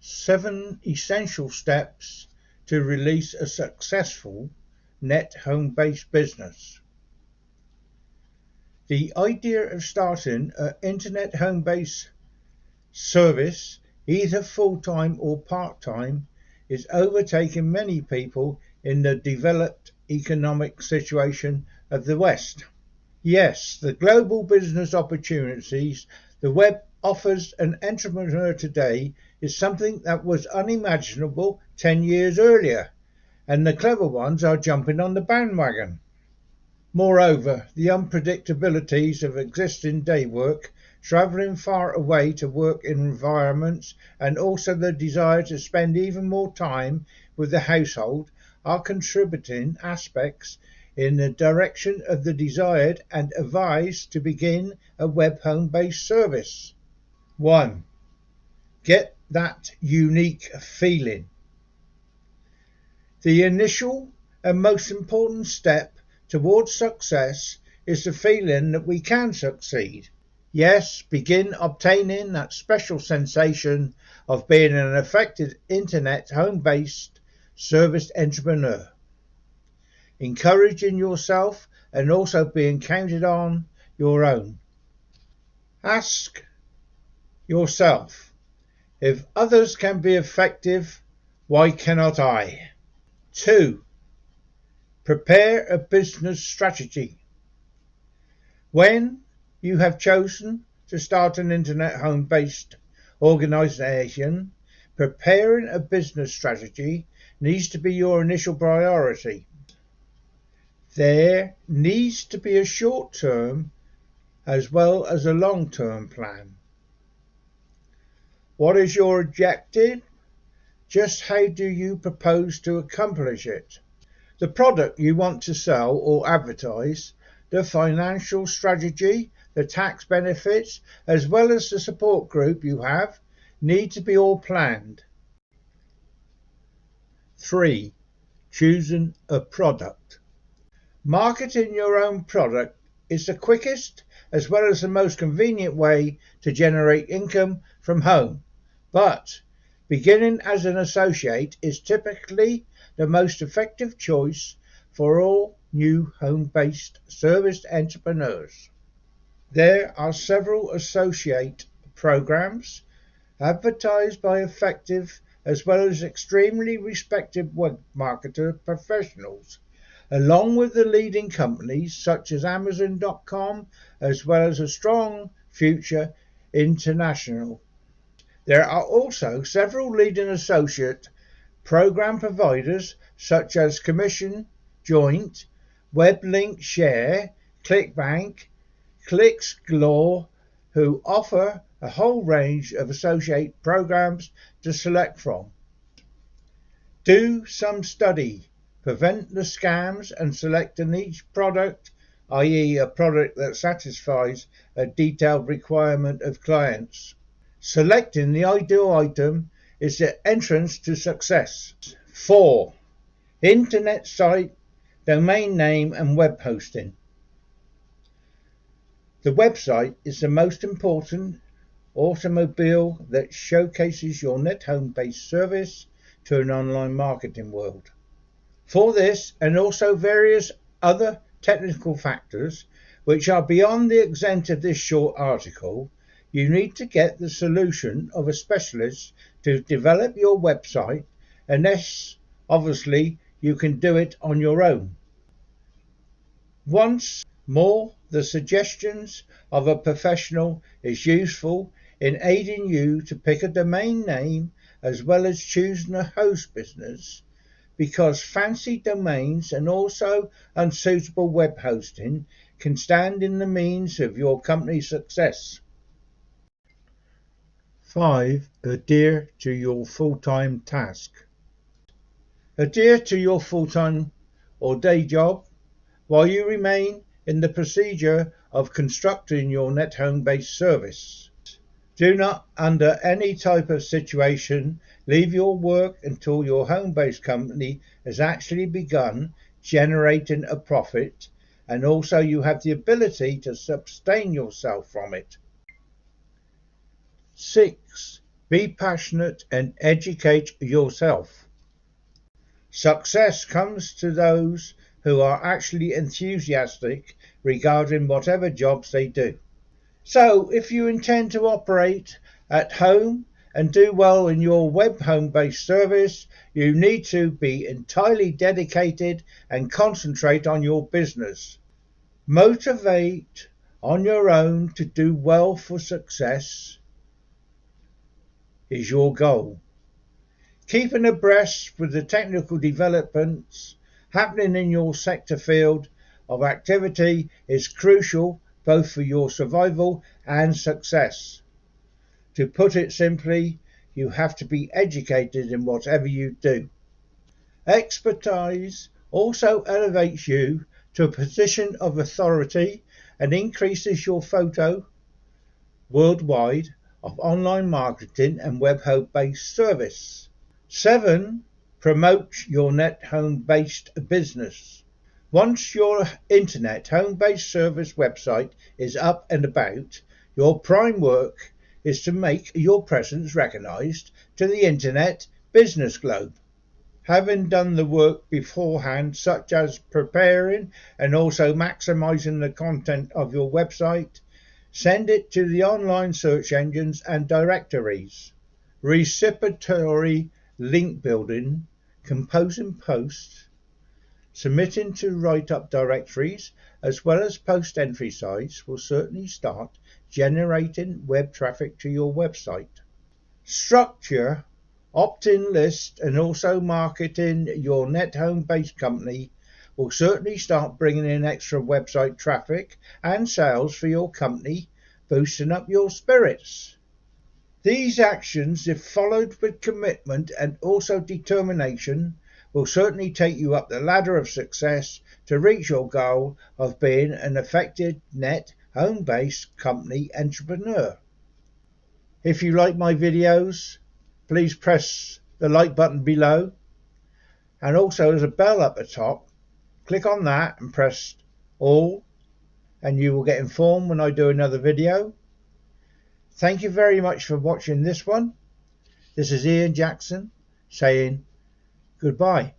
7 essential steps to release a successful net home-based business. The idea of starting an internet home-based service, either full-time or part-time, is overtaking many people in the developed economic situation of the West. Yes, the global business opportunities the web offers an entrepreneur today is something that was unimaginable 10 years earlier, and the clever ones are jumping on the bandwagon. Moreover, the unpredictabilities of existing day work, travelling far away to work in environments, and also the desire to spend even more time with the household are contributing aspects in the direction of the desired and advised to begin a web home-based service. 1. Get that unique feeling. The initial and most important step towards success is the feeling that we can succeed. Yes, begin obtaining that special sensation of being an effective internet home-based service entrepreneur. Encouraging yourself and also being counted on your own. Ask yourself, if others can be effective, why cannot I? 2. Prepare a business strategy. When you have chosen to start an internet home-based organization, preparing a business strategy needs to be your initial priority. There needs to be a short-term as well as a long-term plan. What is your objective? Just how do you propose to accomplish it? The product you want to sell or advertise, the financial strategy, the tax benefits, as well as the support group you have, need to be all planned. 3. Choosing a product. Marketing your own product is the quickest as well as the most convenient way to generate income from home, but beginning as an associate is typically the most effective choice for all new home-based service entrepreneurs. There are several associate programs advertised by effective as well as extremely respected web marketer professionals, along with the leading companies such as Amazon.com, as well as a strong future international. There are also several leading associate program providers such as Commission Joint, WebLink Share, ClickBank, ClicksGlaw, who offer a whole range of associate programs to select from. Do some study. Prevent the scams and select a niche product, i.e. a product that satisfies a detailed requirement of clients. Selecting the ideal item is the entrance to success. 4. Internet site, domain name and web hosting. The website is the most important automobile that showcases your net home-based service to an online marketing world. For this and also various other technical factors which are beyond the extent of this short article, you need to get the solution of a specialist to develop your website, unless obviously you can do it on your own. Once more, the suggestions of a professional is useful in aiding you to pick a domain name as well as choosing a host business, because fancy domains and also unsuitable web hosting can stand in the means of your company's success. 5. Adhere to your full-time task. Adhere to your full-time or day job while you remain in the procedure of constructing your net home-based service. Do not, under any type of situation, leave your work until your home-based company has actually begun generating a profit, and also you have the ability to sustain yourself from it. 6. Be passionate and educate yourself. Success comes to those who are actually enthusiastic regarding whatever jobs they do. So, if you intend to operate at home and do well in your web home-based service, you need to be entirely dedicated and concentrate on your business. Motivate on your own to do well for success is your goal. Keeping abreast with the technical developments happening in your sector field of activity is crucial both for your survival and success. To put it simply, you have to be educated in whatever you do. Expertise also elevates you to a position of authority and increases your photo worldwide of online marketing and web home-based service. 7. Promote your net home-based business. Once your internet home-based service website is up and about, your prime work is to make your presence recognized to the internet business globe. Having done the work beforehand, such as preparing and also maximizing the content of your website, send it to the online search engines and directories. Reciprocatory link building, composing posts, submitting to write-up directories, as well as post entry sites will certainly start generating web traffic to your website. Structure, opt-in list, and also marketing your net home-based company will certainly start bringing in extra website traffic and sales for your company, boosting up your spirits. These actions, if followed with commitment and also determination, will certainly take you up the ladder of success to reach your goal of being an effective net home-based company entrepreneur. If you like my videos, please press the like button below, and also there's a bell up the top. Click on that and press all, and you will get informed when I do another video. Thank you very much for watching this one. This is Ian Jackson saying goodbye.